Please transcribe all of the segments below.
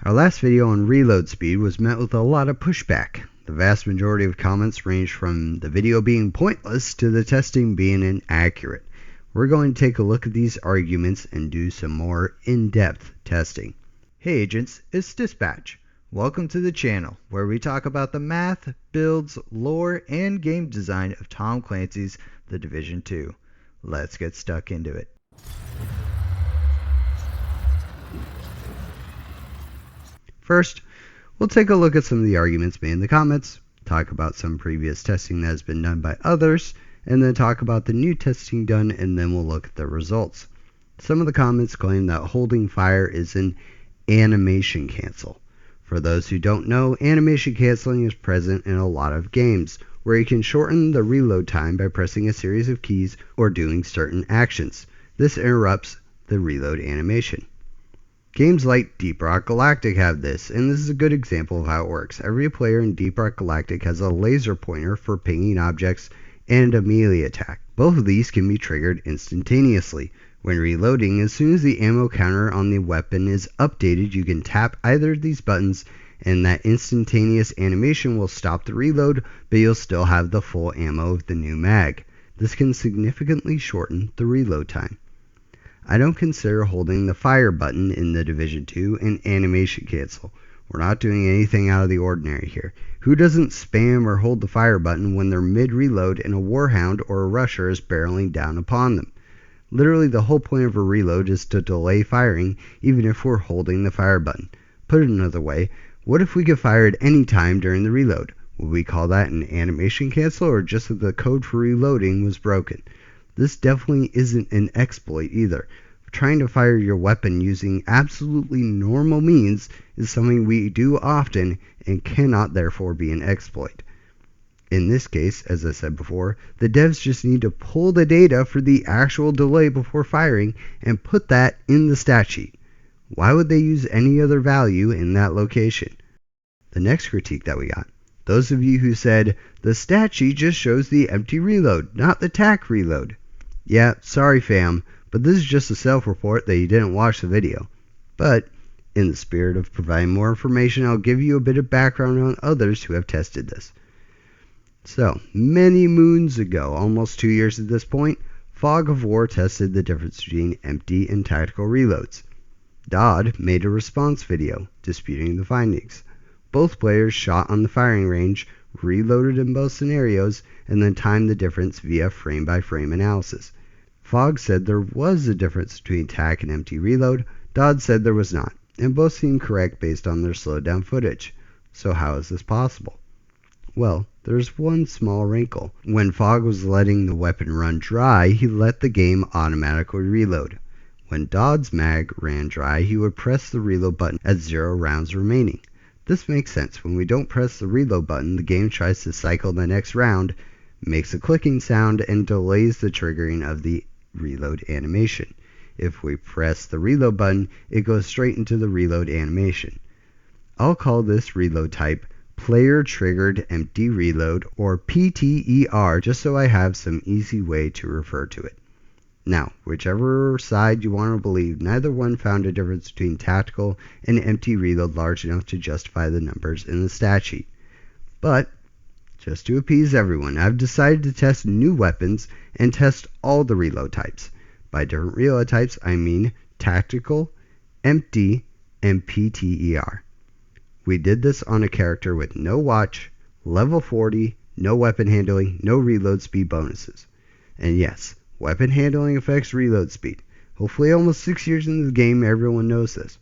Our last video on reload speed was met with a lot of pushback. The vast majority of comments ranged from the video being pointless to the testing being inaccurate. We're going to take a look at these arguments and do some more in-depth testing. Hey agents, it's Dispatch. Welcome to the channel where we talk about the math, builds, lore, and game design of Tom Clancy's The Division 2. Let's get stuck into it. First, we'll take a look at some of the arguments made in the comments, talk about some previous testing that has been done by others, and then talk about the new testing done, and then we'll look at the results. Some of the comments claim that holding fire is an animation cancel. For those who don't know, animation canceling is present in a lot of games, where you can shorten the reload time by pressing a series of keys or doing certain actions. This interrupts the reload animation. Games like Deep Rock Galactic have this, and this is a good example of how it works. Every player in Deep Rock Galactic has a laser pointer for pinging objects and a melee attack. Both of these can be triggered instantaneously. When reloading, as soon as the ammo counter on the weapon is updated, you can tap either of these buttons and that instantaneous animation will stop the reload, but you'll still have the full ammo of the new mag. This can significantly shorten the reload time. I don't consider holding the fire button in The Division 2 an animation cancel. We're not doing anything out of the ordinary here. Who doesn't spam or hold the fire button when they're mid-reload and a warhound or a rusher is barreling down upon them? Literally the whole point of a reload is to delay firing, even if we're holding the fire button. Put it another way, what if we could fire at any time during the reload? Would we call that an animation cancel, or just that the code for reloading was broken? This definitely isn't an exploit either. Trying to fire your weapon using absolutely normal means is something we do often and cannot therefore be an exploit. In this case, as I said before, the devs just need to pull the data for the actual delay before firing and put that in the stat sheet. Why would they use any other value in that location? The next critique that we got. Those of you who said, the stat sheet just shows the empty reload, not the tack reload. Yeah, sorry fam, but this is just a self-report that you didn't watch the video. But, in the spirit of providing more information, I'll give you a bit of background on others who have tested this. So, many moons ago, almost 2 years at this point, Fog of War tested the difference between empty and tactical reloads. Dodd made a response video, disputing the findings. Both players shot on the firing range, reloaded in both scenarios, and then timed the difference via frame-by-frame analysis. Fogg said there was a difference between tack and empty reload. Dodd said there was not, and both seemed correct based on their slowed down footage. So how is this possible? Well, there's one small wrinkle. When Fogg was letting the weapon run dry, he let the game automatically reload. When Dodd's mag ran dry, he would press the reload button at 0 rounds remaining. This makes sense. When we don't press the reload button, the game tries to cycle the next round, makes a clicking sound, and delays the triggering of the reload animation. If we press the reload button, it goes straight into the reload animation. I'll call this reload type Player Triggered Empty Reload, or PTER, just so I have some easy way to refer to it. Now, whichever side you want to believe, neither one found a difference between tactical and empty reload large enough to justify the numbers in the stat sheet. But, just to appease everyone, I've decided to test new weapons and test all the reload types. By different reload types, I mean tactical, empty, and PTER. We did this on a character with no watch, level 40, no weapon handling, no reload speed bonuses. And yes, weapon handling affects reload speed. Hopefully almost 6 years into the game, everyone knows this.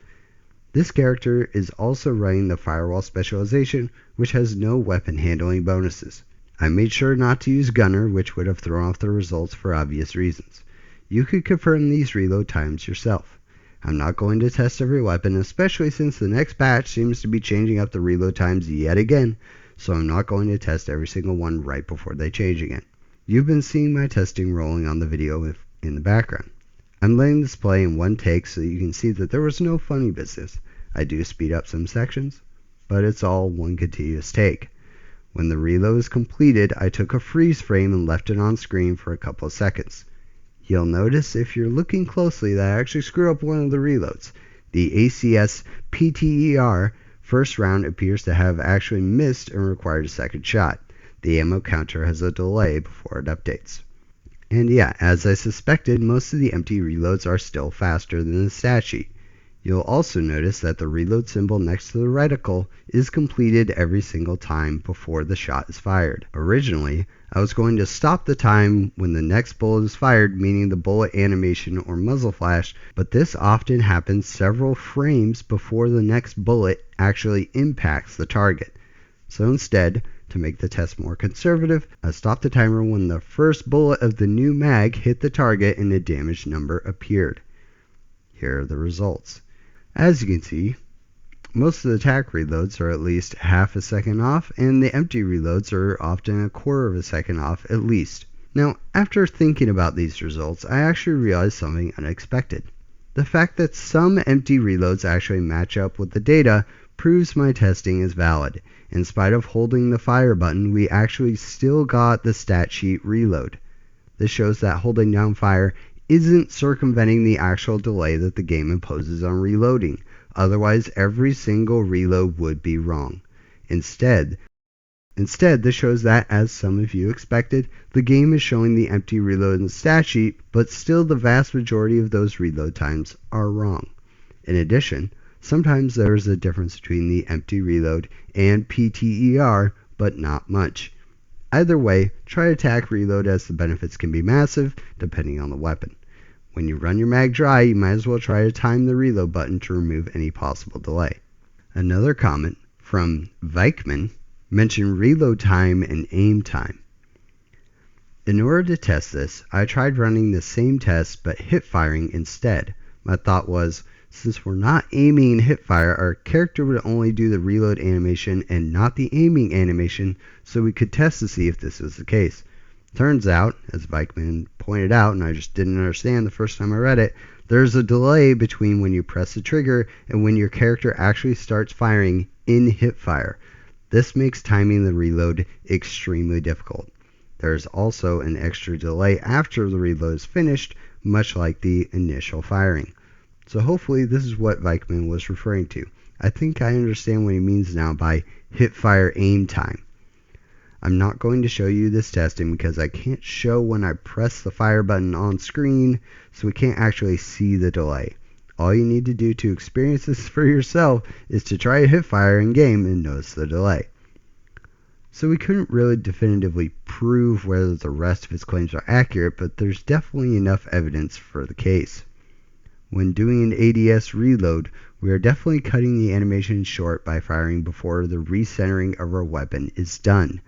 This character is also running the Firewall specialization, which has no weapon handling bonuses. I made sure not to use Gunner, which would have thrown off the results for obvious reasons. You could confirm these reload times yourself. I'm not going to test every weapon, especially since the next patch seems to be changing up the reload times yet again, so I'm not going to test every single one right before they change again. You've been seeing my testing rolling on the video in the background. I'm letting this play in one take so you can see that there was no funny business. I do speed up some sections, but it's all one continuous take. When the reload is completed, I took a freeze frame and left it on screen for a couple of seconds. You'll notice if you're looking closely that I actually screw up one of the reloads. The ACS PTER first round appears to have actually missed and required a second shot. The ammo counter has a delay before it updates. And yeah, as I suspected, most of the empty reloads are still faster than the stat sheet. You'll also notice that the reload symbol next to the reticle is completed every single time before the shot is fired. Originally, I was going to stop the time when the next bullet is fired, meaning the bullet animation or muzzle flash, but this often happens several frames before the next bullet actually impacts the target. So instead, to make the test more conservative, I stopped the timer when the first bullet of the new mag hit the target and a damage number appeared. Here are the results. As you can see, most of the Tack reloads are at least half a second off, and the empty reloads are often a quarter of a second off at least. Now, after thinking about these results, I actually realized something unexpected. The fact that some empty reloads actually match up with the data proves my testing is valid. In spite of holding the fire button, we actually still got the stat sheet reload. This shows that holding down fire isn't circumventing the actual delay that the game imposes on reloading. Otherwise, every single reload would be wrong. Instead, this shows that, as some of you expected, the game is showing the empty reload in the stat sheet, but still the vast majority of those reload times are wrong. In addition, sometimes there is a difference between the empty reload and PTER, but not much. Either way, try to Tack reload as the benefits can be massive, depending on the weapon. When you run your mag dry, you might as well try to time the reload button to remove any possible delay. Another comment from Vikeman mentioned reload time and aim time. In order to test this, I tried running the same test but hip firing instead. My thought was, since we're not aiming and hip fire, our character would only do the reload animation and not the aiming animation, so we could test to see if this was the case. Turns out, as Vikeman pointed out, and I just didn't understand the first time I read it, there's a delay between when you press the trigger and when your character actually starts firing in hip fire. This makes timing the reload extremely difficult. There's also an extra delay after the reload is finished, much like the initial firing. So hopefully this is what Vikeman was referring to. I think I understand what he means now by hip fire aim time. I'm not going to show you this testing because I can't show when I press the fire button on screen, so we can't actually see the delay. All you need to do to experience this for yourself is to try a hip fire in game and notice the delay. So we couldn't really definitively prove whether the rest of his claims are accurate, but there's definitely enough evidence for the case. When doing an ADS reload, we are definitely cutting the animation short by firing before the recentering of our weapon is done.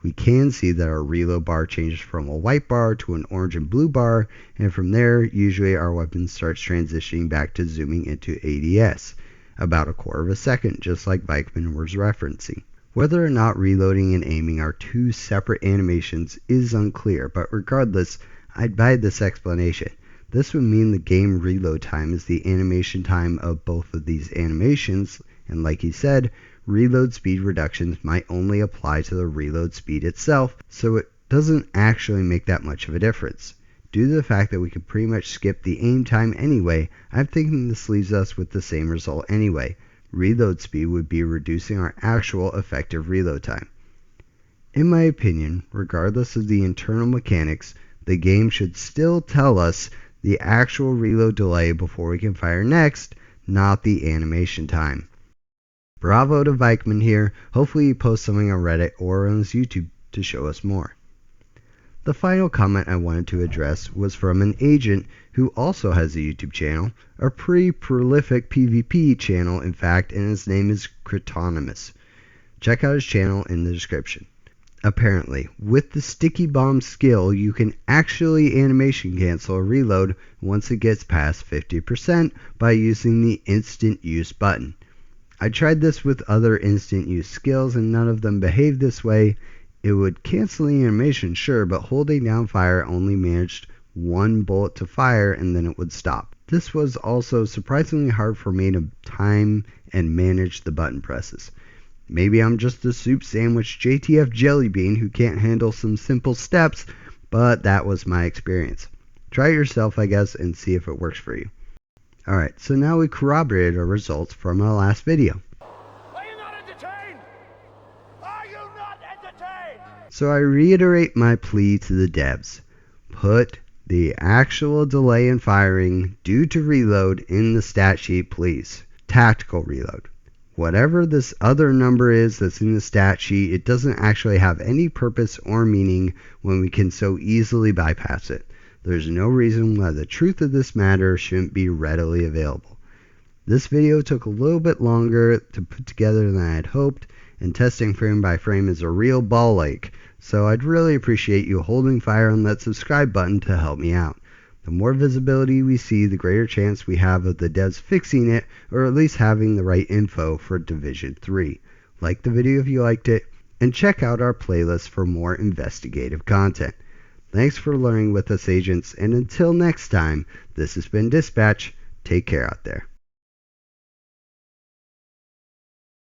We can see that our reload bar changes from a white bar to an orange and blue bar, and from there, usually our weapon starts transitioning back to zooming into ADS, about a quarter of a second, just like Vikeman was referencing. Whether or not reloading and aiming are two separate animations is unclear, but regardless, I'd buy this explanation. This would mean the game reload time is the animation time of both of these animations, and like he said, reload speed reductions might only apply to the reload speed itself, so it doesn't actually make that much of a difference. Due to the fact that we could pretty much skip the aim time anyway, I'm thinking this leaves us with the same result anyway. Reload speed would be reducing our actual effective reload time. In my opinion, regardless of the internal mechanics, the game should still tell us the actual reload delay before we can fire next, not the animation time. Bravo to Vikeman here. Hopefully he posts something on Reddit or on his YouTube to show us more. The final comment I wanted to address was from an agent who also has a YouTube channel, a pretty prolific PvP channel in fact, and his name is Cryptonymous. Check out his channel in the description. Apparently, with the sticky bomb skill, you can actually animation cancel a reload once it gets past 50% by using the instant use button. I tried this with other instant use skills and none of them behaved this way. It would cancel the animation, sure, but holding down fire only managed one bullet to fire and then it would stop. This was also surprisingly hard for me to time and manage the button presses. Maybe I'm just a soup sandwich JTF jelly bean who can't handle some simple steps, but that was my experience. Try it yourself, I guess, and see if it works for you. Alright, so now we corroborated our results from our last video. Are you not entertained? Are you not entertained? So I reiterate my plea to the devs. Put the actual delay in firing due to reload in the stat sheet, please. Tactical reload. Whatever this other number is that's in the stat sheet, it doesn't actually have any purpose or meaning when we can so easily bypass it. There's no reason why the truth of this matter shouldn't be readily available. This video took a little bit longer to put together than I had hoped, and testing frame by frame is a real ball ache, so I'd really appreciate you holding fire on that subscribe button to help me out. The more visibility we see, the greater chance we have of the devs fixing it, or at least having the right info for Division 3. Like the video if you liked it, and check out our playlist for more investigative content. Thanks for learning with us, agents, and until next time, this has been Dispatch. Take care out there.